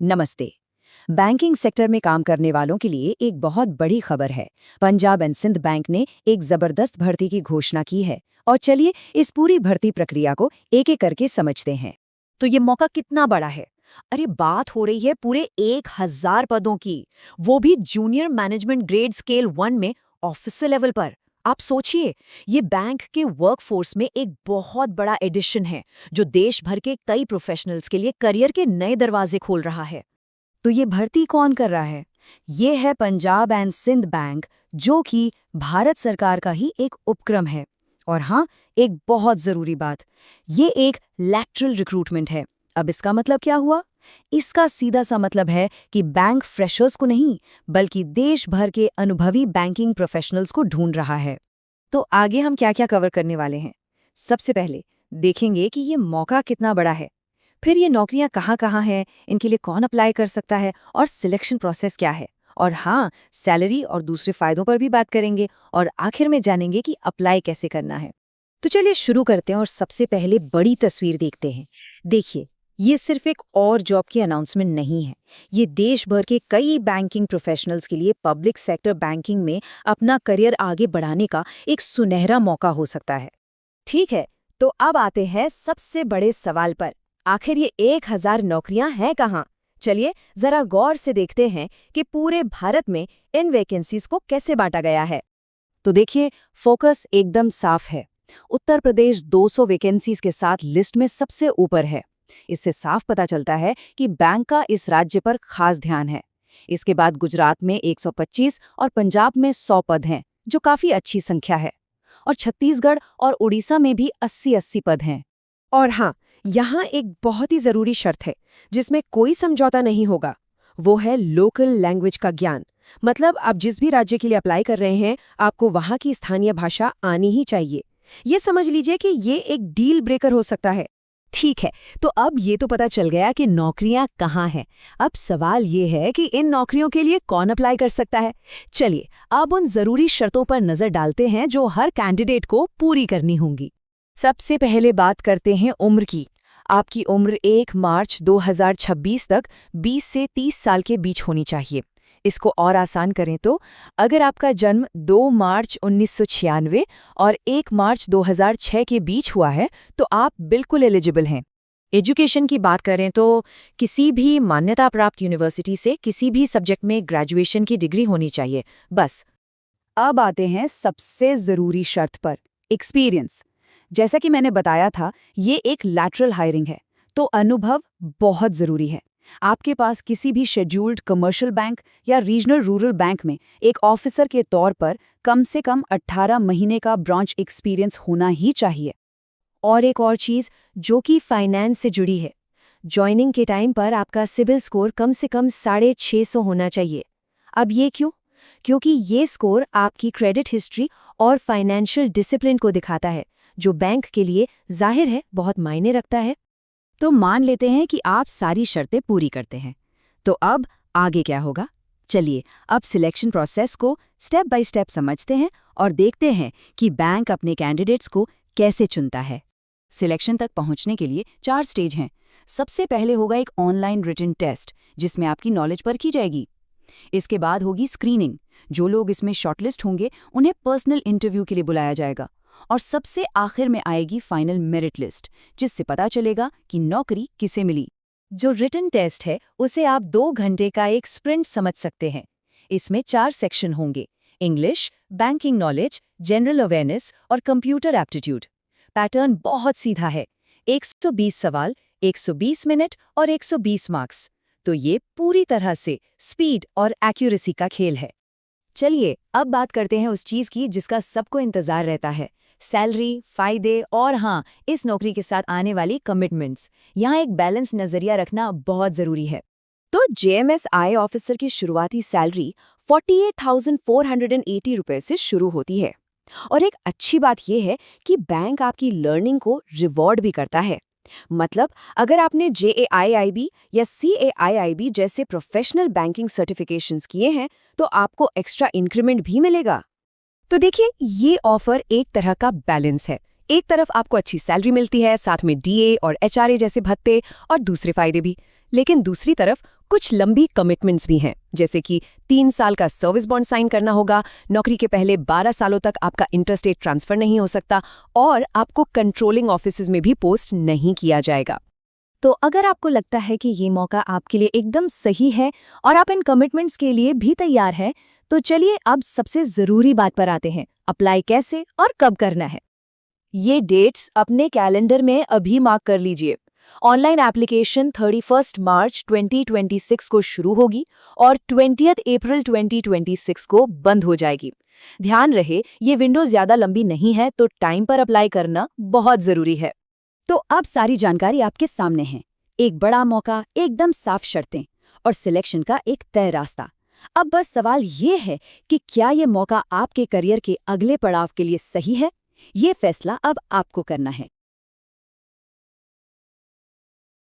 नमस्ते। Banking sector में काम करने वालों के लिए एक बहुत बड़ी खबर है। पंजाब एंड सिंध बैंक ने एक जबरदस्त भर्ती की घोषणा की है और चलिए इस पूरी भर्ती प्रक्रिया को एक एक करके समझते हैं। तो ये मौका कितना बड़ा है? अरे बात हो रही है पूरे 1000 पदों की, वो भी जूनियर मैनेजमेंट ग्रेड स्केल 1 में ऑफिसर लेवल पर। आप सोचिए, ये बैंक के वर्कफोर्स में एक बहुत बड़ा एडिशन है जो देश भर के कई प्रोफेशनल्स के लिए करियर के नए दरवाजे खोल रहा है। तो ये भर्ती कौन कर रहा है? ये है पंजाब एंड सिंध बैंक, जो कि भारत सरकार का ही एक उपक्रम है। और हाँ, एक बहुत ज़रूरी बात, ये एक लैटरल रिक्रूटमेंट है। अब इसका मतलब क्या हुआ? इसका सीधा सा मतलब है कि बैंक फ्रेशर्स को नहीं, बल्कि देश भर के अनुभवी बैंकिंग प्रोफेशनल्स को ढूंढ रहा है। तो आगे हम क्या क्या कवर करने वाले हैं? सबसे पहले देखेंगे कि ये मौका कितना बड़ा है। फिर ये नौकरियां कहाँ-कहाँ हैं, इनके लिए कौन अप्लाई कर सकता है और सिलेक्शन प्रोसेस क्या है। और हाँ, सैलरी और दूसरे फायदों पर भी बात करेंगे और आखिर में जानेंगे कि अप्लाई कैसे करना है। तो चलिए शुरू करते हैं और सबसे पहले बड़ी तस्वीर देखते हैं। देखिए, ये सिर्फ एक और जॉब की अनाउंसमेंट नहीं है। ये देश भर के कई बैंकिंग प्रोफेशनल्स के लिए पब्लिक सेक्टर बैंकिंग में अपना करियर आगे बढ़ाने का एक सुनहरा मौका हो सकता है। ठीक है, तो अब आते हैं सबसे बड़े सवाल पर। आखिर ये 1000 नौकरियां हैं कहाँ? चलिए जरा गौर से देखते हैं कि पूरे भारत में इन वैकेंसीज को कैसे बांटा गया है। तो देखिए, फोकस एकदम साफ है। उत्तर प्रदेश 200 वैकेंसीज के साथ लिस्ट में सबसे ऊपर है। इससे साफ पता चलता है कि बैंक का इस राज्य पर खास ध्यान है। इसके बाद गुजरात में 125 और पंजाब में 100 पद हैं, जो काफी अच्छी संख्या है। और छत्तीसगढ़ और उड़ीसा में भी 80-80 पद हैं। और हाँ, यहाँ एक बहुत ही जरूरी शर्त है जिसमें कोई समझौता नहीं होगा। वो है लोकल लैंग्वेज का ज्ञान। मतलब आप जिस भी राज्य के लिए अप्लाई कर रहे हैं, आपको वहाँ की स्थानीय भाषा आनी ही चाहिए। ये समझ लीजिए कि ये एक डील ब्रेकर हो सकता है। ठीक है, तो अब ये तो पता चल गया कि नौकरियां कहाँ हैं। अब सवाल ये है कि इन नौकरियों के लिए कौन अप्लाई कर सकता है। चलिए अब उन जरूरी शर्तों पर नजर डालते हैं जो हर कैंडिडेट को पूरी करनी होंगी। सबसे पहले बात करते हैं उम्र की। आपकी उम्र 1 मार्च 2026 तक 20 से 30 साल के बीच होनी चाहिए। इसको और आसान करें तो अगर आपका जन्म 2 मार्च 1996 और 1 मार्च 2006 के बीच हुआ है तो आप बिल्कुल एलिजिबल हैं। एजुकेशन की बात करें तो किसी भी मान्यता प्राप्त यूनिवर्सिटी से किसी भी सब्जेक्ट में ग्रेजुएशन की डिग्री होनी चाहिए, बस। अब आते हैं सबसे ज़रूरी शर्त पर, एक्सपीरियंस। जैसा कि मैंने बताया था, ये एक लैटरल हायरिंग है, तो अनुभव बहुत ज़रूरी है। आपके पास किसी भी शेड्यूल्ड कमर्शियल बैंक या रीजनल रूरल बैंक में एक ऑफिसर के तौर पर कम से कम 18 महीने का ब्रांच एक्सपीरियंस होना ही चाहिए। और एक और चीज़ जो कि फाइनेंस से जुड़ी है, जॉइनिंग के टाइम पर आपका सिबिल स्कोर कम से कम 650 होना चाहिए। अब ये क्यों? क्योंकि ये स्कोर आपकी क्रेडिट हिस्ट्री और फाइनेंशियल डिसिप्लिन को दिखाता है, जो बैंक के लिए जाहिर है बहुत मायने रखता है। तो मान लेते हैं कि आप सारी शर्तें पूरी करते हैं। तो अब आगे क्या होगा? चलिए अब सिलेक्शन प्रोसेस को स्टेप बाय स्टेप समझते हैं और देखते हैं कि बैंक अपने कैंडिडेट्स को कैसे चुनता है। सिलेक्शन तक पहुंचने के लिए 4 स्टेज हैं। सबसे पहले होगा एक ऑनलाइन रिटन टेस्ट, जिसमें आपकी नॉलेज परखी जाएगी। इसके बाद होगी स्क्रीनिंग। जो लोग इसमें शॉर्टलिस्ट होंगे उन्हें पर्सनल इंटरव्यू के लिए बुलाया जाएगा। और सबसे आखिर में आएगी फाइनल मेरिट लिस्ट, जिससे पता चलेगा कि नौकरी किसे मिली। जो रिटन टेस्ट है उसे आप 2 घंटे का एक स्प्रिंट समझ सकते हैं। इसमें 4 सेक्शन होंगे: English, banking knowledge, general awareness और कंप्यूटर एप्टीट्यूड। पैटर्न बहुत सीधा है, 120 सवाल, 120 मिनट और 120 मार्क्स। तो ये पूरी तरह से स्पीड और एक्यूरेसी का खेल है। चलिए अब बात करते हैं उस चीज़ की जिसका सबको इंतज़ार रहता है, सैलरी, फ़ायदे और हाँ, इस नौकरी के साथ आने वाली कमिटमेंट्स। यहाँ एक बैलेंस नज़रिया रखना बहुत ज़रूरी है। तो जेएमएसआई ऑफिसर की शुरुआती सैलरी 48,480 रुपये से शुरू होती है। और एक अच्छी बात यह है कि बैंक आपकी लर्निंग को रिवॉर्ड भी करता है। मतलब अगर आपने जेएआईआईबी या सीएआईआईबी जैसे प्रोफेशनल बैंकिंग सर्टिफिकेशंस किए हैं तो आपको एक्स्ट्रा इंक्रीमेंट भी मिलेगा। तो देखिए, ये ऑफर एक तरह का बैलेंस है। एक तरफ आपको अच्छी सैलरी मिलती है, साथ में डीए और एचआरए जैसे भत्ते और दूसरे फायदे भी, लेकिन दूसरी तरफ कुछ लंबी कमिटमेंट्स भी हैं, जैसे कि 3 साल का सर्विस बॉन्ड साइन करना होगा, नौकरी के पहले 12 सालों तक आपका इंटरस्टेट ट्रांसफर नहीं हो सकता और आपको कंट्रोलिंग ऑफिसेज में भी पोस्ट नहीं किया जाएगा। तो अगर आपको लगता है कि ये मौका आपके लिए एकदम सही है और आप इन कमिटमेंट्स के लिए भी तैयार हैं, तो चलिए अब सबसे ज़रूरी बात पर आते हैं, अप्लाई कैसे और कब करना है। ये डेट्स अपने कैलेंडर में अभी मार्क कर लीजिए। ऑनलाइन एप्लीकेशन 31 मार्च 2026 को शुरू होगी और 20 अप्रैल 2026 को बंद हो जाएगी। ध्यान रहे, ये विंडो ज़्यादा लंबी नहीं है, तो टाइम पर अप्लाई करना बहुत ज़रूरी है। तो अब सारी जानकारी आपके सामने है, एक बड़ा मौका, एकदम साफ शर्तें और सिलेक्शन का एक तय रास्ता। अब बस सवाल ये है कि क्या ये मौका आपके करियर के अगले पड़ाव के लिए सही है? ये फैसला अब आपको करना है।